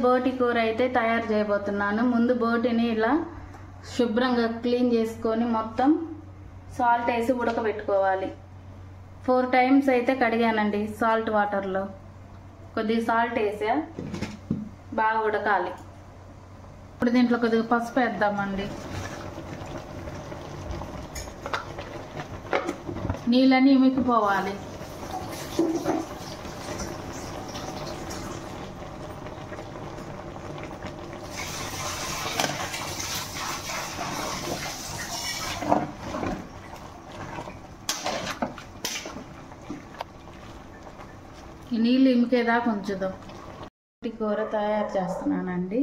బోటి కూర అయితే తయారు చేయబోతున్నాను. ముందు బోటిని ఇలా శుభ్రంగా క్లీన్ చేసుకొని మొత్తం సాల్ట్ వేసి ఉడకబెట్టుకోవాలి. 4 టైమ్స్ అయితే కడిగానండి సాల్ట్ వాటర్లో. కొద్దిగా సాల్ట్ వేసా, బాగా ఉడకాలి. ఇప్పుడు దీంట్లో కొద్దిగా పసుపు వేద్దామండి. నీళ్ళని ఇమికిపోవాలి. ఈ నీళ్ళు ఇమికేదాకా ఉంచుదాం. కూర తయారు చేస్తున్నానండి.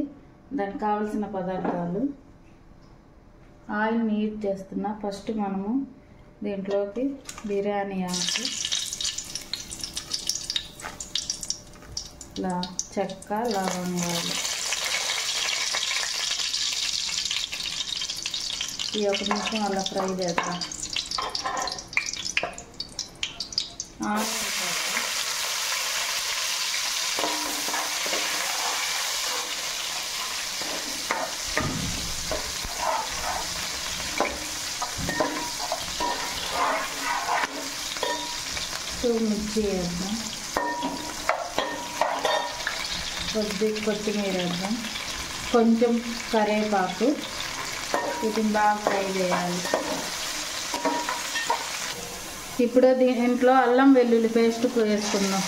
దానికి కావలసిన పదార్థాలు: ఆయిల్ హీట్ చేస్తున్నా. ఫస్ట్ మనము దీంట్లోకి బిర్యానీ ఆకు, చెక్క, లవంగాలు ఈ 1 నిమిషం అలా ఫ్రై చేద్దాం. ఆనియన్ మిర్చి వేద్దాం, కొద్దిగా కొత్తిమీర వేద్దాం, కొంచెం కరివేపాకు. వీటిని బాగా ఫ్రై చేయాలి. ఇప్పుడు దీంట్లో అల్లం వెల్లుల్లి పేస్ట్ వేసుకుందాం.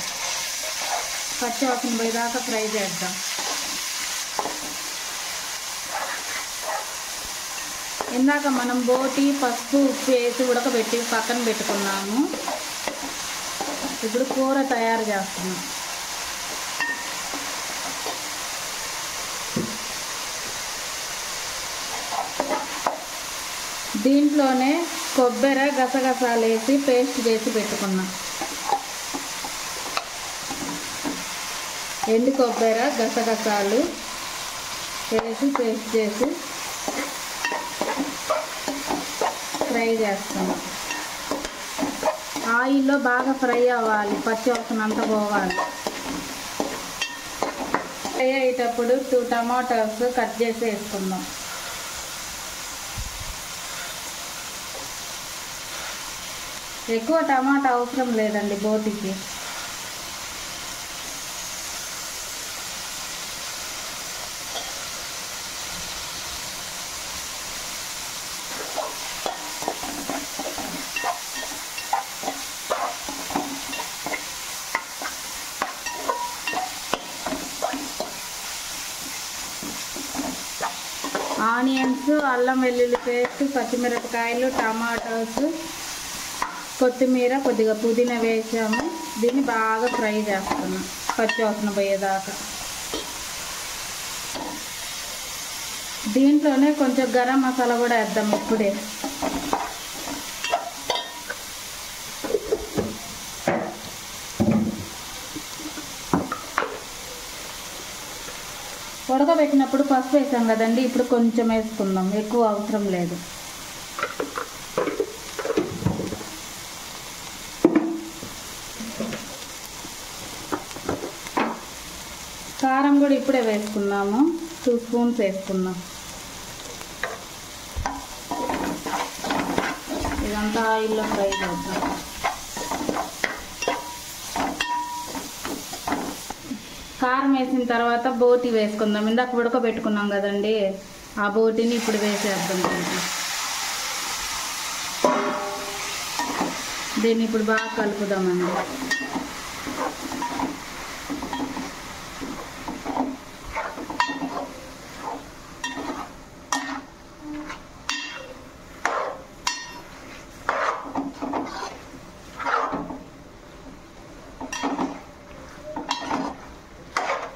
పచ్చి వాసన పోయేదాకా ఫ్రై చేద్దాం. ఇందాక మనం బోటి, పసుపు, ఉప్పు వేసి ఉడకబెట్టి పక్కన పెట్టుకున్నాము. ఇప్పుడు కూర తయారు చేస్తున్నాం. దీంట్లోనే కొబ్బరి, గసగసాలు వేసి పేస్ట్ చేసి పెట్టుకున్నాం. ఎండు కొబ్బరి, గసగసాలు వేసి పేస్ట్ చేసి ఫ్రై చేస్తున్నాం. ఆయిల్లో బాగా ఫ్రై అవ్వాలి, పచ్చి వాసన అంతా పోవాలి. ఫ్రై అయ్యేటప్పుడు 2 టమాటాస్ కట్ చేసి వేసుకుందాం. ఎక్కువ టమాటా అవసరం లేదండి బోటికి. ఆనియన్స్, అల్లం వెల్లుల్లి పేస్ట్, పచ్చిమిరపకాయలు, టమాటోస్, కొత్తిమీర, కొద్దిగా పుదీనా వేసాము. దీన్ని బాగా ఫ్రై చేస్తున్నాం పచ్చి వాసన పోయేదాకా. దీంట్లోనే కొంచెం గరం మసాలా కూడా వేద్దాం ఇప్పుడే. ఉడకబెట్టినప్పుడు పసుపు వేసాం కదండి, ఇప్పుడు కొంచెం వేసుకుందాం, ఎక్కువ అవసరం లేదు. కారం కూడా ఇప్పుడే వేసుకున్నాము, 2 స్పూన్స్ వేసుకున్నాం. ఇదంతా ఆయిల్లో ఫ్రై చేద్దాం. కారం వేసిన తర్వాత బోటి వేసుకుందాం. ఇందాక ఉడకబెట్టుకున్నాం కదండి, ఆ బోటిని ఇప్పుడు వేసేద్దాం. దీన్ని ఇప్పుడు బాగా కలుపుదామండి.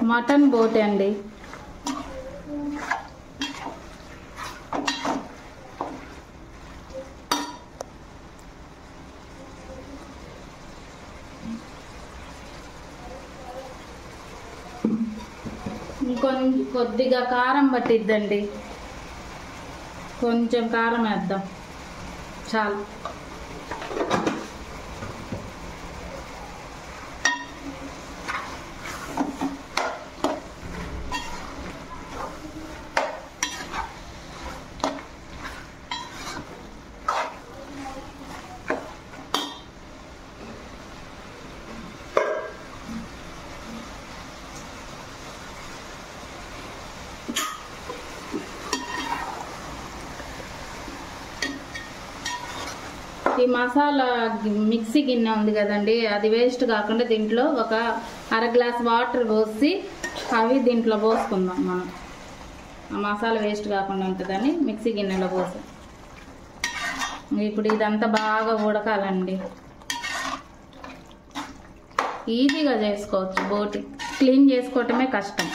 మటన్ బోటి అండి. కొద్దిగా కారం పట్టిద్దండి, కొంచెం కారం వేద్దాం చాలు. ఈ మసాలా మిక్సీ గిన్నె ఉంది కదండి, అది వేస్ట్ కాకుండా దీంట్లో ఒక అర గ్లాస్ వాటర్ పోసి అవి దీంట్లో పోసుకుందాం. మనం ఆ మసాలా వేస్ట్ కాకుండా ఉంటుందని మిక్సీ గిన్నెలో పోసి ఇప్పుడు ఇదంతా బాగా ఉడకాలండి. ఈజీగా చేసుకోవచ్చు. బోటి క్లీన్ చేసుకోవటమే కష్టం.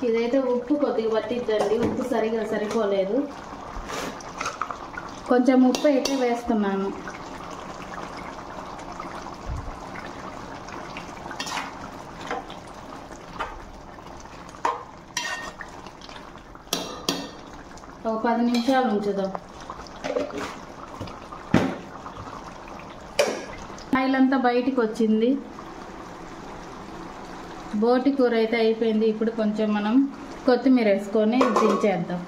ఇదైతే ఉప్పు కొద్దిగా పట్టించండి, ఉప్పు సరిపోలేదు. కొంచెం ఉప్పు అయితే వేస్తున్నాను. ఒక 10 నిమిషాలు ఉంచుదాం. ఆయిల్ అంతా బయటికి వచ్చింది. బోటి కూర అయితే అయిపోయింది. ఇప్పుడు కొంచెం మనం కొత్తిమీర వేసుకొని దించేద్దాం.